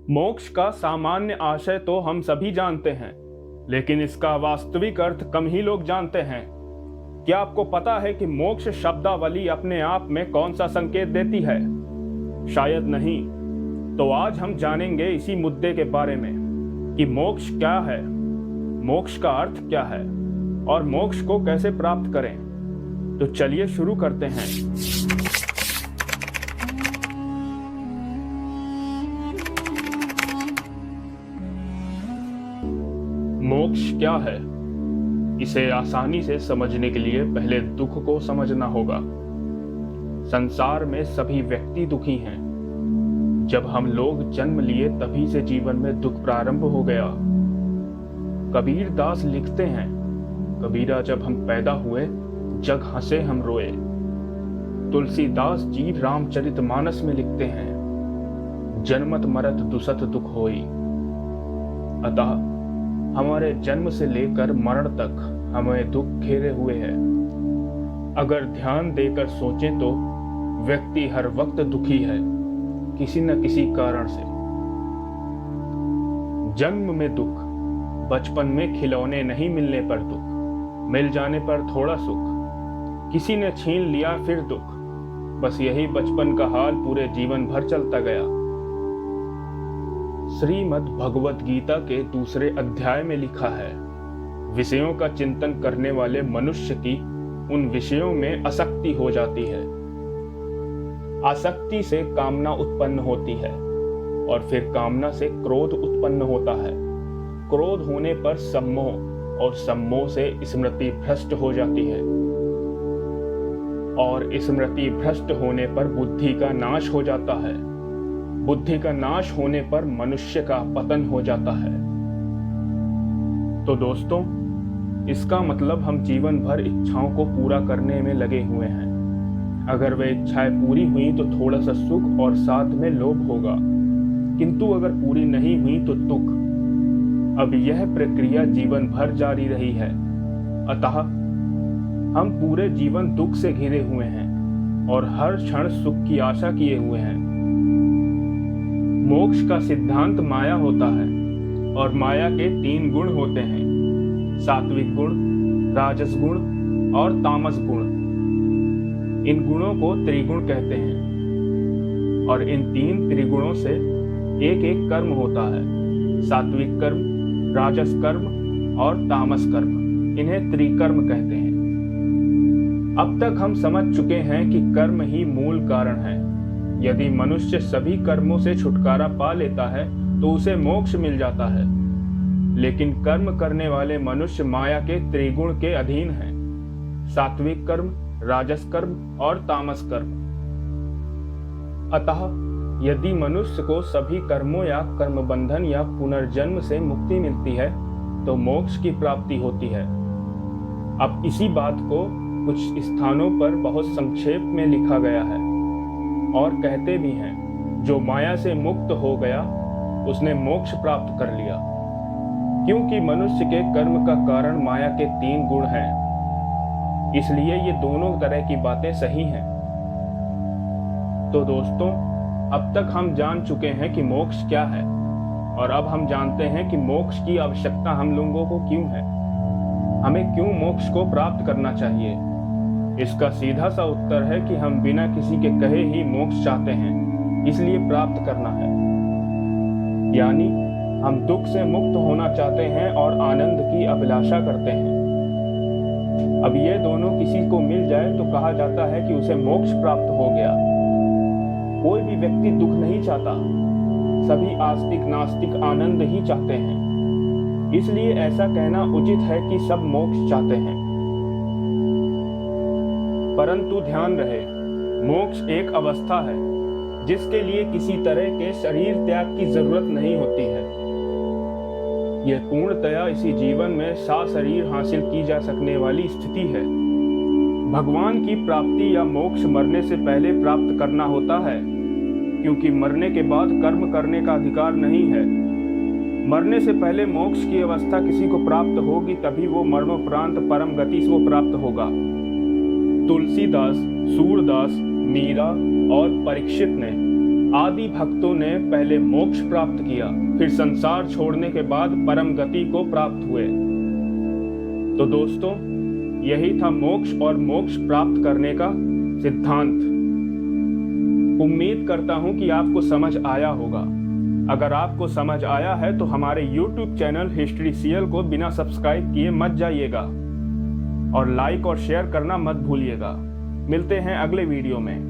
मोक्ष का सामान्य आशय तो हम सभी जानते हैं, लेकिन इसका वास्तविक अर्थ कम ही लोग जानते हैं। क्या आपको पता है कि मोक्ष शब्दावली अपने आप में कौन सा संकेत देती है? शायद नहीं। तो आज हम जानेंगे इसी मुद्दे के बारे में कि मोक्ष क्या है, मोक्ष का अर्थ क्या है और मोक्ष को कैसे प्राप्त करें। तो चलिए शुरू करते हैं। मोक्ष क्या है? इसे आसानी से समझने के लिए पहले दुख को समझना होगा। संसार में सभी व्यक्ति दुखी हैं। जब हम लोग जन्म लिए तभी से जीवन में दुख प्रारंभ हो गया। कबीर दास लिखते हैं, कबीरा जब हम पैदा हुए जग हंसे हम रोए। तुलसीदास जी रामचरितमानस में लिखते हैं, जन्मत मरत दुसत दुख होई। अतः हमारे जन्म से लेकर मरण तक हमें दुख घेरे हुए है। अगर ध्यान देकर सोचें तो व्यक्ति हर वक्त दुखी है, किसी न किसी कारण से। जन्म में दुख, बचपन में खिलौने नहीं मिलने पर दुख, मिल जाने पर थोड़ा सुख, किसी ने छीन लिया फिर दुख। बस यही बचपन का हाल पूरे जीवन भर चलता गया। श्रीमद् भगवत गीता के दूसरे अध्याय में लिखा है, विषयों का चिंतन करने वाले मनुष्य की उन विषयों में आसक्ति हो जाती है। आसक्ति से कामना उत्पन्न होती है और फिर कामना से क्रोध उत्पन्न होता है। क्रोध होने पर सम्मोह और सम्मोह से स्मृति भ्रष्ट हो जाती है और स्मृति भ्रष्ट होने पर बुद्धि का नाश हो जाता है। बुद्धि का नाश होने पर मनुष्य का पतन हो जाता है। तो दोस्तों, इसका मतलब हम जीवन भर इच्छाओं को पूरा करने में लगे हुए हैं। अगर वे इच्छाएं पूरी हुई तो थोड़ा सा सुख और साथ में लोभ होगा, किंतु अगर पूरी नहीं हुई तो दुख। अब यह प्रक्रिया जीवन भर जारी रही है। अतः हम पूरे जीवन दुख से घिरे हुए हैं और हर क्षण सुख की आशा किए हुए हैं। मोक्ष का सिद्धांत माया होता है और माया के 3 गुण होते हैं, सात्विक गुण, राजस गुण और तामस गुण। इन गुणों को त्रिगुण कहते हैं और इन 3 त्रिगुणों से एक एक कर्म होता है, सात्विक कर्म, राजस कर्म और तामस कर्म। इन्हें त्रिकर्म कहते हैं। अब तक हम समझ चुके हैं कि कर्म ही मूल कारण है। यदि मनुष्य सभी कर्मों से छुटकारा पा लेता है तो उसे मोक्ष मिल जाता है। लेकिन कर्म करने वाले मनुष्य माया के त्रिगुण के अधीन हैं, सात्विक कर्म, राजस कर्म और तामस कर्म। अतः यदि मनुष्य को सभी कर्मों या कर्म बंधन या पुनर्जन्म से मुक्ति मिलती है तो मोक्ष की प्राप्ति होती है। अब इसी बात को कुछ स्थानों पर बहुत संक्षेप में लिखा गया है और कहते भी हैं, जो माया से मुक्त हो गया उसने मोक्ष प्राप्त कर लिया। क्योंकि मनुष्य के कर्म का कारण माया के 3 गुण हैं, इसलिए ये दोनों तरह की बातें सही हैं। तो दोस्तों, अब तक हम जान चुके हैं कि मोक्ष क्या है और अब हम जानते हैं कि मोक्ष की आवश्यकता हम लोगों को क्यों है। हमें क्यों मोक्ष को प्राप्त करना चाहिए? इसका सीधा सा उत्तर है कि हम बिना किसी के कहे ही मोक्ष चाहते हैं, इसलिए प्राप्त करना है। यानी हम दुख से मुक्त होना चाहते हैं और आनंद की अभिलाषा करते हैं। अब ये दोनों किसी को मिल जाए तो कहा जाता है कि उसे मोक्ष प्राप्त हो गया। कोई भी व्यक्ति दुख नहीं चाहता, सभी आस्तिक नास्तिक आनंद ही चाहते हैं। इसलिए ऐसा कहना उचित है कि सब मोक्ष चाहते हैं। परंतु ध्यान रहे, मोक्ष एक अवस्था है जिसके लिए किसी तरह के शरीर त्याग की जरूरत नहीं होती है। यह पूर्णतया इसी जीवन में शरीर हासिल की जा सकने वाली स्थिति है। भगवान की प्राप्ति या मोक्ष मरने से पहले प्राप्त करना होता है, क्योंकि मरने के बाद कर्म करने का अधिकार नहीं है। मरने से पहले मोक्ष की अवस्था किसी को प्राप्त होगी, तभी वो मरणोपरांत परम गति से वो प्राप्त होगा। तुलसीदास, सूरदास, मीरा और परीक्षित ने आदि भक्तों ने पहले मोक्ष प्राप्त किया, फिर संसार छोड़ने के बाद परम गति को प्राप्त हुए। तो दोस्तों, यही था मोक्ष और मोक्ष प्राप्त करने का सिद्धांत। उम्मीद करता हूं कि आपको समझ आया होगा। अगर आपको समझ आया है तो हमारे YouTube चैनल हिस्ट्री सीएल को बिना सब्सक्राइब किए मत जाइएगा और लाइक और शेयर करना मत भूलिएगा। मिलते हैं अगले वीडियो में।